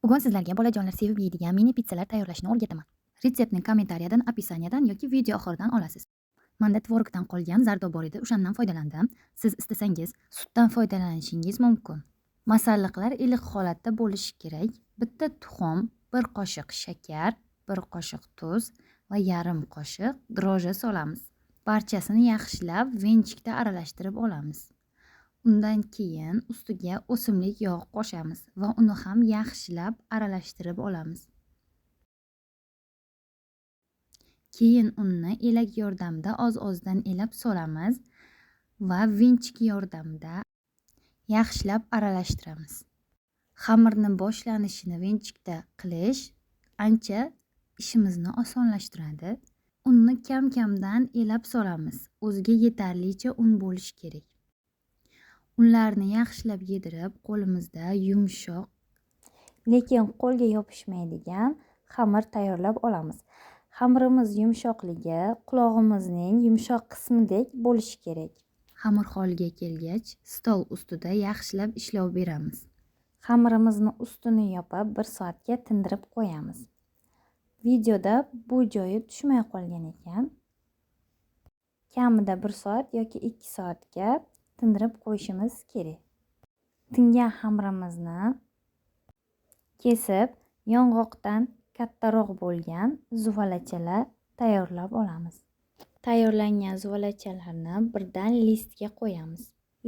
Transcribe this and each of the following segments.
Bugun sizlarga bolajonlar sevib yeydigan mini pitsalar tayyorlashni o'rgataman. Retseptni kommentariyadan, opисаниyadan yoki video oxiridan olasiz. Menda tvorogdan qolgan zardo bor edi, o'shandan foydalandim. Siz istasangiz sutdan foydalanishingiz mumkin. Masalliqlar iliq holatda bo'lishi kerak. Bitta tuxum, 1 qoshiq shakar, 1 qoshiq tuz va yarim qoshiq droje solamiz. Barchasini yaxshilab venchikda aralashtirib olamiz. Undan keyin ustiga o'simlik yog' qo'shamiz va uni ham yaxshilab aralashtirib olamiz. Keyin unni elak yordamida oz-ozdan elab solamiz va vinchik yordamida yaxshilab aralashtiramiz. Xamirni boshlanishini vinchikda qilish ancha ishimizni osonlashtiradi. Unni kam-kamdan elab solamiz. O'ziga yetarlicha un bo'lishi kerak. Unlarni yaxshilab yedirib, qo'limizda yumshoq, lekin qo'lga yopishmaydigan xamir tayyorlab olamiz. Xamirimiz yumshoqligi qulog'imizning yumshoq qismidek bo'lishi kerak. Xamir holiga kelgach, stol ustida yaxshilab ishlov beramiz. Xamirimizni ustini yopib 1 soatga tindirib qo'yamiz. Videoda bu joyi tushmay qolgan ekan. Kamida 1 soat yoki 2 soatga tindirib qo'yishimiz kerak. Tingan xamirimizni kesib, yong'oqdan kattaroq bo'lgan zuvalachalar tayyorlab olamiz. Tayyorlangan zuvalachalarni birdan listga qo'yamiz.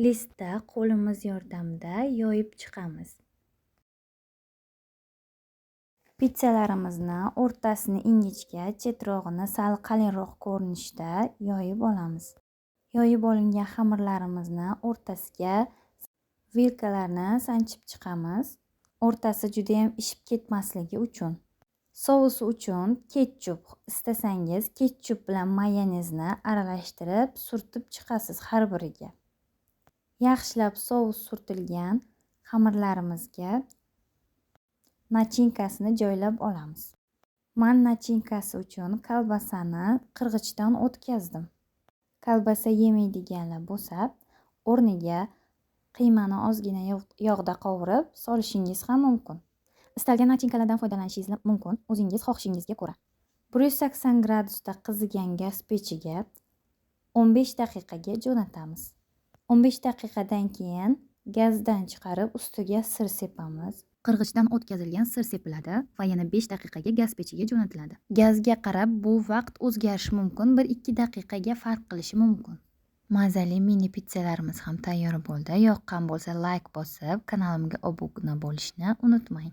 Listda qo'limiz yordamida yoyib chiqamiz. Pitsalarimizni o'rtasini ingichka, chetrog'ini sal qalinroq ko'rinishda yoyib olamiz. Yoyib olingan xamirlarimizni o'rtasiga vilkalarni sanchib chiqamiz. O'rtasi juda ham ishib ketmasligi uchun. Sousi uchun ketchup istasangiz, ketchup bilan mayonezni aralashtirib, surtib chiqasiz har biriga. Yaxshilab sous surtilgan xamirlarimizga nachinkasini joylab olamiz. Men nachinkasi uchun kolbasani qirg'ichdan o'tkazdim. Kolbasa yemaydiganlar bo'lsa, o'rniga qiymani ozgina yog'da qovurib solishingiz ham mumkin. Istalgan nachinkalardan foydalanishingiz mumkin, o'zingiz xohishingizga ko'ra. 180 gradusda qizigan gaz pechiga 15 daqiqaga jo'natamiz. 15 daqiqadan keyin gazdan chiqarib ustiga sir sepamiz. Qirg'ichdan o'tkazilgan sir sepiladi va yana 5 daqiqaga gaz pechiga jo'natiladi. Gazga qarab bu vaqt o'zgarishi mumkin, 1-2 daqiqaga farq qilishi mumkin. Mazali mini pitsalarimiz ham tayyor bo'ldi. Yoqqan bo'lsa like bosib, kanalimga obuna bo'lishni unutmang.